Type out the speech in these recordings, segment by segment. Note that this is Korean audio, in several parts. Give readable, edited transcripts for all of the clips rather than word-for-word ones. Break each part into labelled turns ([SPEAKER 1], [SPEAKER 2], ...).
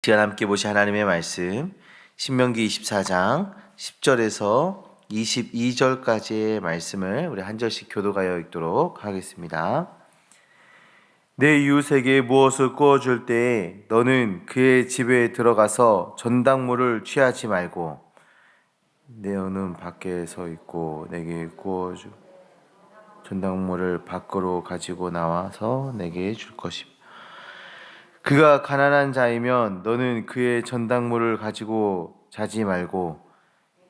[SPEAKER 1] 시간 함께 보실 하나님의 말씀 신명기 24장 10절에서 22절까지의 말씀을 우리 한 절씩 교도하여 읽도록 하겠습니다. 내 이웃에게 무엇을 구워줄 때에 너는 그의 집에 들어가서 전당물을 취하지 말고 너는 밖에 서 있고 내게 구워줄 전당물을 밖으로 가지고 나와서 내게 줄 것이다. 그가 가난한 자이면 너는 그의 전당물을 가지고 자지 말고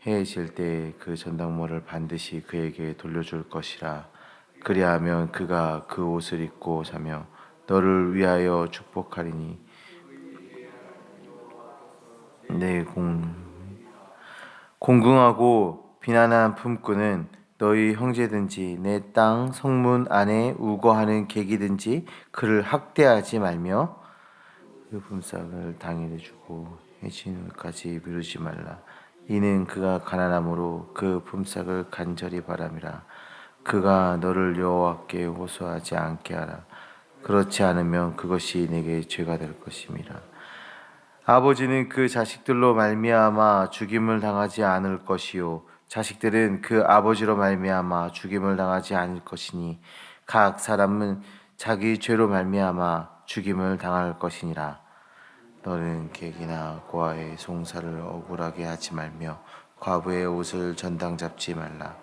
[SPEAKER 1] 해에 질 때 그 전당물을 반드시 그에게 돌려줄 것이라. 그리하면 그가 그 옷을 입고 자며 너를 위하여 축복하리니 내 공궁하고 비난한 품꾼은 너희 형제든지 내 땅 성문 안에 우거하는 객이든지 그를 학대하지 말며 그 품삯을 당일에 주고 해진 후까지 미루지 말라. 이는 그가 가난함으로 그 품삯을 간절히 바람이라. 그가 너를 여호와께 호소하지 않게 하라. 그렇지 않으면 그것이 내게 죄가 될 것임이라. 아버지는 그 자식들로 말미암아 죽임을 당하지 않을 것이요 자식들은 그 아버지로 말미암아 죽임을 당하지 않을 것이니 각 사람은 자기 죄로 말미암아 죽임을 당할 것이니라. 너는 객이나 고아의 송사를 억울하게 하지 말며 과부의 옷을 전당 잡지 말라.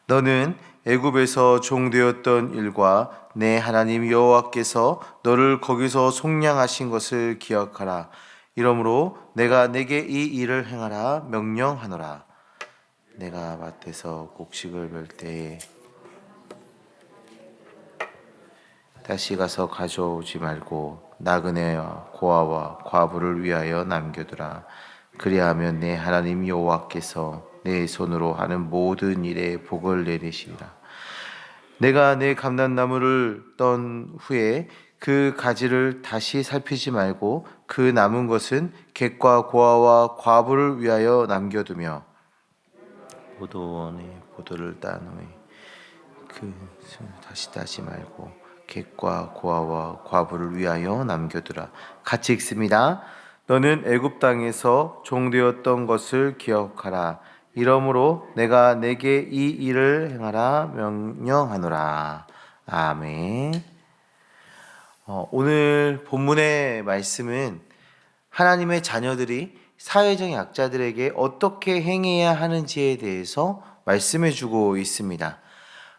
[SPEAKER 1] 너는 애굽에서 종되었던 일과 내 하나님 여호와께서 너를 거기서 속량하신 것을 기억하라. 이러므로 내가 내게 이 일을 행하라 명령하노라. 내가 밭에서 곡식을 벨 때에 다시 가서 가져오지 말고 나그네와 고아와 과부를 위하여 남겨두라. 그리하면 내 하나님 여호와께서 내 손으로 하는 모든 일에 복을 내리시리라. 내가 내 감람나무를 떤 후에 그 가지를 다시 살피지 말고 그 남은 것은 객과 고아와 과부를 위하여 남겨두며 포도원에 포도를 딴 후에 그 다시 따지 말고 객과 고아와 과부를 위하여 남겨두라. 같이 읽습니다. 너는 애굽 땅에서 종되었던 것을 기억하라. 이러므로 내가 내게 이 일을 행하라 명령하노라. 아멘. 오늘 본문의 말씀은 하나님의 자녀들이 사회적 약자들에게 어떻게 행해야 하는지에 대해서 말씀해 주고 있습니다.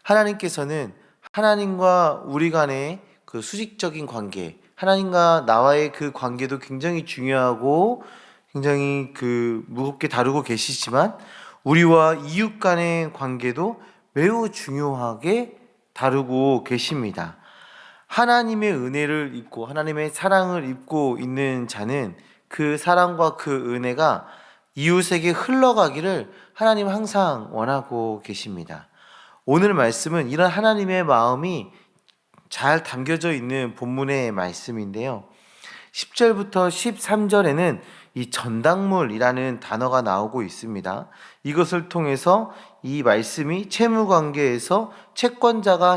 [SPEAKER 1] 하나님께서는 하나님과 우리 간의 그 수직적인 관계, 하나님과 나와의 그 관계도 굉장히 중요하고 굉장히 그 무겁게 다루고 계시지만 우리와 이웃 간의 관계도 매우 중요하게 다루고 계십니다. 하나님의 은혜를 입고 하나님의 사랑을 입고 있는 자는 그 사랑과 그 은혜가 이웃에게 흘러가기를 하나님 항상 원하고 계십니다. 오늘 말씀은 이런 하나님의 마음이 잘 담겨져 있는 본문의 말씀인데요. 10절부터 13절에는 이 전당물이라는 단어가 나오고 있습니다. 이것을 통해서 이 말씀이 채무관계에서 채권자가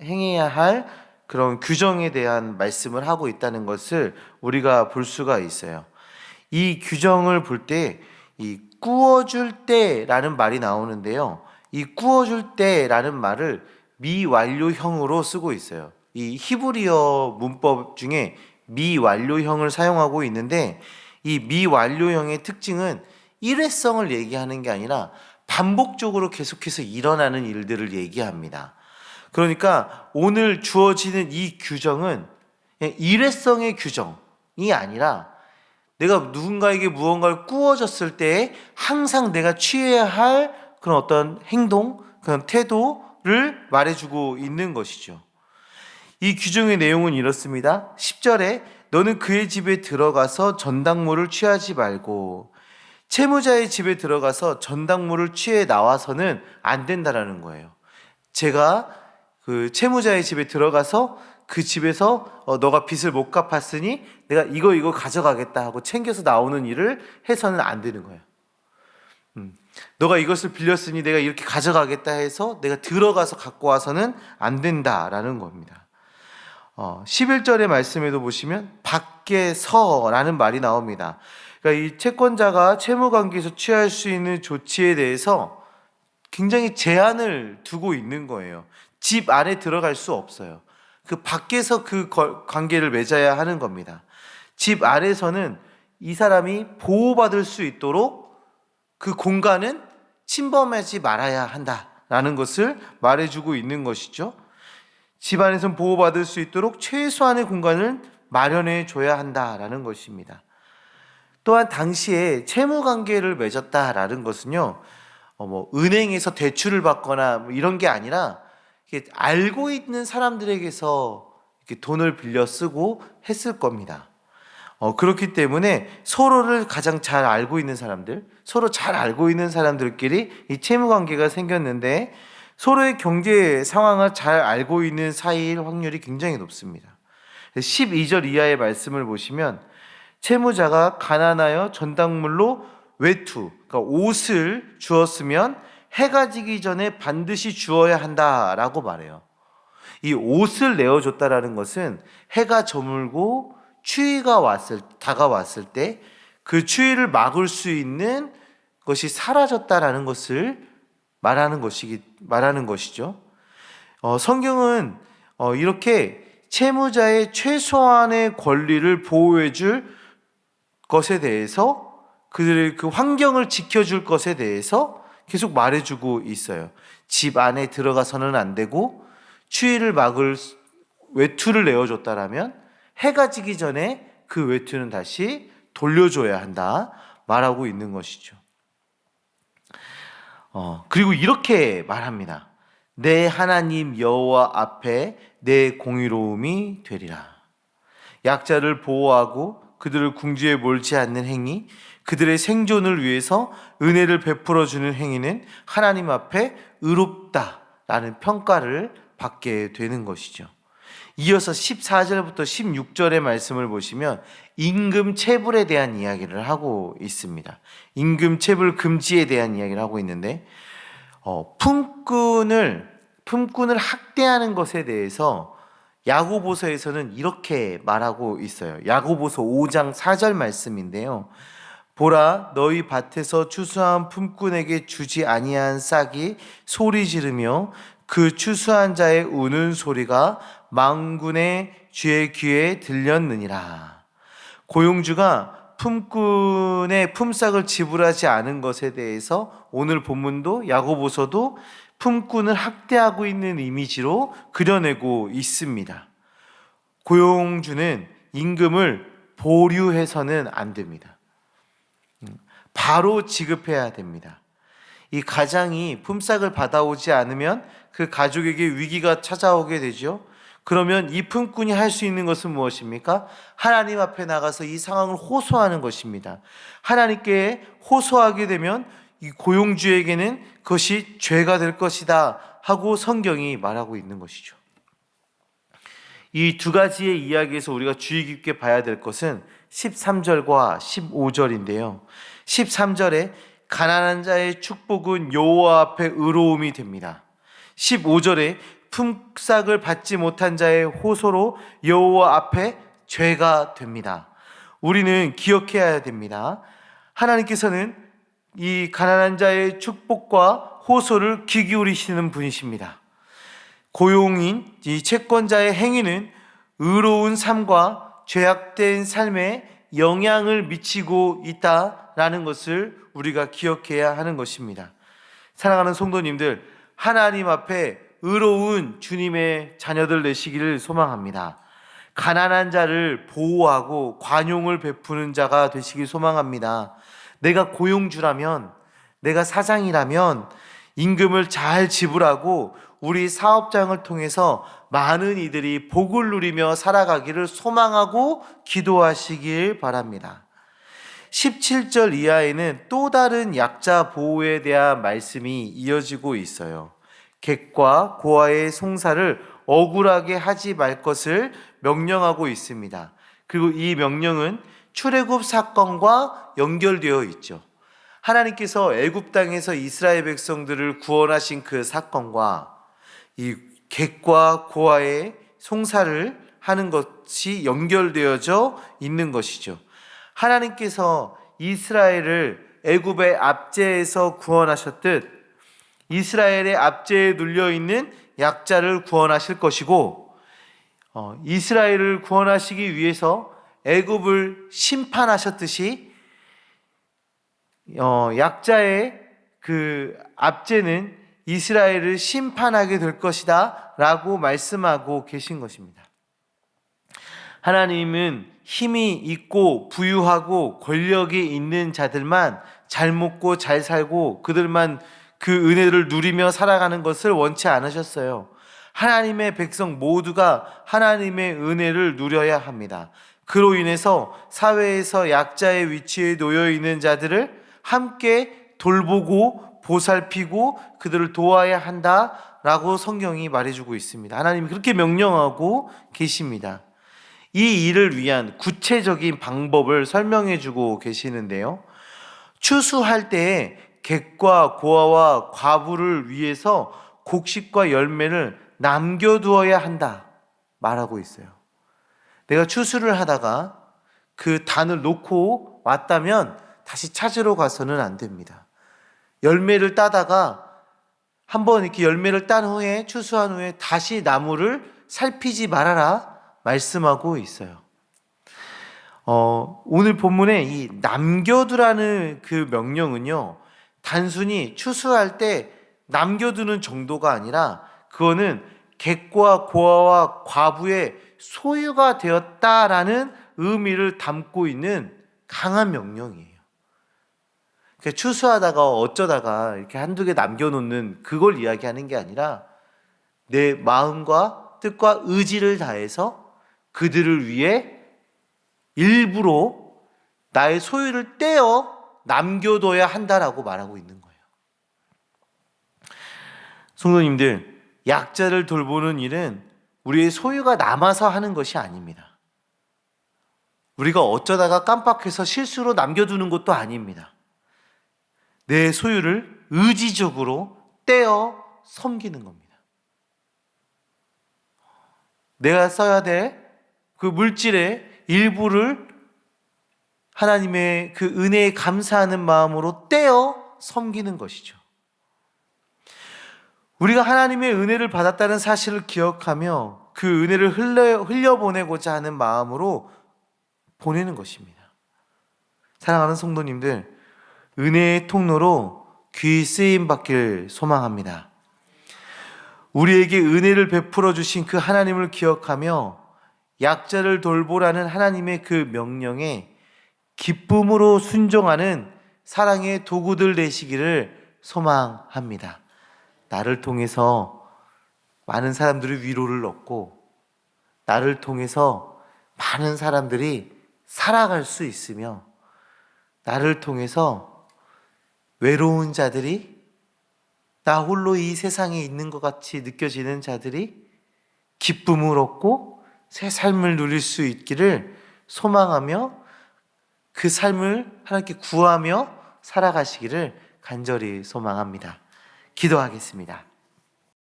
[SPEAKER 1] 행해야 할 그런 규정에 대한 말씀을 하고 있다는 것을 우리가 볼 수가 있어요. 이 규정을 볼 때 이 구워줄 때라는 말이 나오는데요. 이 구워줄 때라는 말을 미완료형으로 쓰고 있어요. 이 히브리어 문법 중에 미완료형을 사용하고 있는데 이 미완료형의 특징은 일회성을 얘기하는 게 아니라 반복적으로 계속해서 일어나는 일들을 얘기합니다. 그러니까 오늘 주어지는 이 규정은 일회성의 규정이 아니라 내가 누군가에게 무언가를 구워줬을 때 항상 내가 취해야 할 그런 어떤 행동, 그런 태도를 말해주고 있는 것이죠. 이 규정의 내용은 이렇습니다. 10절에 너는 그의 집에 들어가서 전당물을 취하지 말고, 채무자의 집에 들어가서 전당물을 취해 나와서는 안 된다라는 거예요. 제가 그 채무자의 집에 들어가서 그 집에서 너가 빚을 못 갚았으니 내가 이거 가져가겠다 하고 챙겨서 나오는 일을 해서는 안 되는 거예요. 너가 이것을 빌렸으니 내가 이렇게 가져가겠다 해서 내가 들어가서 갖고 와서는 안 된다라는 겁니다. 11절의 말씀에도 보시면 밖에서라는 말이 나옵니다. 그러니까 이 채권자가 채무관계에서 취할 수 있는 조치에 대해서 굉장히 제한을 두고 있는 거예요. 집 안에 들어갈 수 없어요. 그 밖에서 그 관계를 맺어야 하는 겁니다. 집 안에서는 이 사람이 보호받을 수 있도록 그 공간은 침범하지 말아야 한다라는 것을 말해주고 있는 것이죠. 집 안에서는 보호받을 수 있도록 최소한의 공간을 마련해 줘야 한다라는 것입니다. 또한 당시에 채무관계를 맺었다라는 것은요, 은행에서 대출을 받거나 이런 게 아니라 알고 있는 사람들에게서 이렇게 돈을 빌려 쓰고 했을 겁니다. 그렇기 때문에 서로를 가장 잘 알고 있는 사람들, 서로 잘 알고 있는 사람들끼리 이 채무관계가 생겼는데 서로의 경제 상황을 잘 알고 있는 사이일 확률이 굉장히 높습니다. 12절 이하의 말씀을 보시면 채무자가 가난하여 전당물로 외투, 그러니까 옷을 주었으면 해가 지기 전에 반드시 주어야 한다라고 말해요. 이 옷을 내어줬다라는 것은 해가 저물고 추위가 다가왔을 때 그 추위를 막을 수 있는 것이 사라졌다라는 것을 말하는 것이죠. 성경은 이렇게 채무자의 최소한의 권리를 보호해줄 것에 대해서, 그들의 그 환경을 지켜줄 것에 대해서 계속 말해주고 있어요. 집 안에 들어가서는 안 되고 추위를 막을 외투를 내어줬다라면 해가 지기 전에 그 외투는 다시 돌려줘야 한다 말하고 있는 것이죠. 그리고 이렇게 말합니다. 내 하나님 여호와 앞에 내 공의로움이 되리라. 약자를 보호하고 그들을 궁지에 몰지 않는 행위, 그들의 생존을 위해서 은혜를 베풀어 주는 행위는 하나님 앞에 의롭다라는 평가를 받게 되는 것이죠. 이어서 14절부터 16절의 말씀을 보시면 임금 체불에 대한 이야기를 하고 있습니다. 임금 체불 금지에 대한 이야기를 하고 있는데 품꾼을 학대하는 것에 대해서 야고보서에서는 이렇게 말하고 있어요. 야고보서 5장 4절 말씀인데요. 보라, 너희 밭에서 추수한 품꾼에게 주지 아니한 싹이 소리 지르며 그 추수한 자의 우는 소리가 만군의 주의 귀에 들렸느니라. 고용주가 품꾼의 품삯을 지불하지 않은 것에 대해서 오늘 본문도 야고보서도 품꾼을 학대하고 있는 이미지로 그려내고 있습니다. 고용주는 임금을 보류해서는 안 됩니다. 바로 지급해야 됩니다. 이 가장이 품삯을 받아오지 않으면 그 가족에게 위기가 찾아오게 되죠. 그러면 이 품꾼이 할 수 있는 것은 무엇입니까? 하나님 앞에 나가서 이 상황을 호소하는 것입니다. 하나님께 호소하게 되면 이 고용주에게는 그것이 죄가 될 것이다 하고 성경이 말하고 있는 것이죠. 이 두 가지의 이야기에서 우리가 주의 깊게 봐야 될 것은 13절과 15절인데요. 13절에 가난한 자의 축복은 여호와 앞에 의로움이 됩니다. 15절에 품삯을 받지 못한 자의 호소로 여호와 앞에 죄가 됩니다. 우리는 기억해야 됩니다. 하나님께서는 이 가난한 자의 축복과 호소를 귀 기울이시는 분이십니다. 고용인 이 채권자의 행위는 의로운 삶과 죄악된 삶에 영향을 미치고 있다라는 것을 우리가 기억해야 하는 것입니다. 사랑하는 성도님들, 하나님 앞에 의로운 주님의 자녀들 되시기를 소망합니다. 가난한 자를 보호하고 관용을 베푸는 자가 되시길 소망합니다. 내가 고용주라면, 내가 사장이라면 임금을 잘 지불하고 우리 사업장을 통해서 많은 이들이 복을 누리며 살아가기를 소망하고 기도하시길 바랍니다. 17절 이하에는 또 다른 약자 보호에 대한 말씀이 이어지고 있어요. 객과 고아의 송사를 억울하게 하지 말 것을 명령하고 있습니다. 그리고 이 명령은 출애굽 사건과 연결되어 있죠. 하나님께서 애굽 땅에서 이스라엘 백성들을 구원하신 그 사건과 이 객과 고아의 송사를 하는 것이 연결되어져 있는 것이죠. 하나님께서 이스라엘을 애굽의 압제에서 구원하셨듯 이스라엘의 압제에 눌려 있는 약자를 구원하실 것이고, 이스라엘을 구원하시기 위해서 애굽을 심판하셨듯이 약자의 그 압제는 이스라엘을 심판하게 될 것이다 라고 말씀하고 계신 것입니다. 하나님은 힘이 있고 부유하고 권력이 있는 자들만 잘 먹고 잘 살고 그들만 그 은혜를 누리며 살아가는 것을 원치 않으셨어요. 하나님의 백성 모두가 하나님의 은혜를 누려야 합니다. 그로 인해서 사회에서 약자의 위치에 놓여 있는 자들을 함께 돌보고 보살피고 그들을 도와야 한다라고 성경이 말해주고 있습니다. 하나님이 그렇게 명령하고 계십니다. 이 일을 위한 구체적인 방법을 설명해주고 계시는데요. 추수할 때에 객과 고아와 과부를 위해서 곡식과 열매를 남겨두어야 한다 말하고 있어요. 내가 추수를 하다가 그 단을 놓고 왔다면 다시 찾으러 가서는 안 됩니다. 열매를 따다가 한번 이렇게 열매를 딴 후에 추수한 후에 다시 나무를 살피지 말아라 말씀하고 있어요. 오늘 본문에 이 남겨두라는 그 명령은요, 단순히 추수할 때 남겨두는 정도가 아니라 그거는 객과 고아와 과부의 소유가 되었다라는 의미를 담고 있는 강한 명령이에요. 그러니까 추수하다가 어쩌다가 이렇게 한두 개 남겨놓는 그걸 이야기하는 게 아니라 내 마음과 뜻과 의지를 다해서 그들을 위해 일부러 나의 소유를 떼어 남겨둬야 한다라고 말하고 있는 거예요. 성도님들, 약자를 돌보는 일은 우리의 소유가 남아서 하는 것이 아닙니다. 우리가 어쩌다가 깜빡해서 실수로 남겨두는 것도 아닙니다. 내 소유를 의지적으로 떼어 섬기는 겁니다. 내가 써야 될 그 물질의 일부를 하나님의 그 은혜에 감사하는 마음으로 떼어 섬기는 것이죠. 우리가 하나님의 은혜를 받았다는 사실을 기억하며 그 은혜를 흘려보내고자 하는 마음으로 보내는 것입니다. 사랑하는 성도님들, 은혜의 통로로 귀히 쓰임 받길 소망합니다. 우리에게 은혜를 베풀어 주신 그 하나님을 기억하며 약자를 돌보라는 하나님의 그 명령에 기쁨으로 순종하는 사랑의 도구들 되시기를 소망합니다. 나를 통해서 많은 사람들이 위로를 얻고 나를 통해서 많은 사람들이 살아갈 수 있으며 나를 통해서 외로운 자들이 나 홀로 이 세상에 있는 것 같이 느껴지는 자들이 기쁨을 얻고 새 삶을 누릴 수 있기를 소망하며 그 삶을 하나님께 구하며 살아가시기를 간절히 소망합니다. 기도하겠습니다.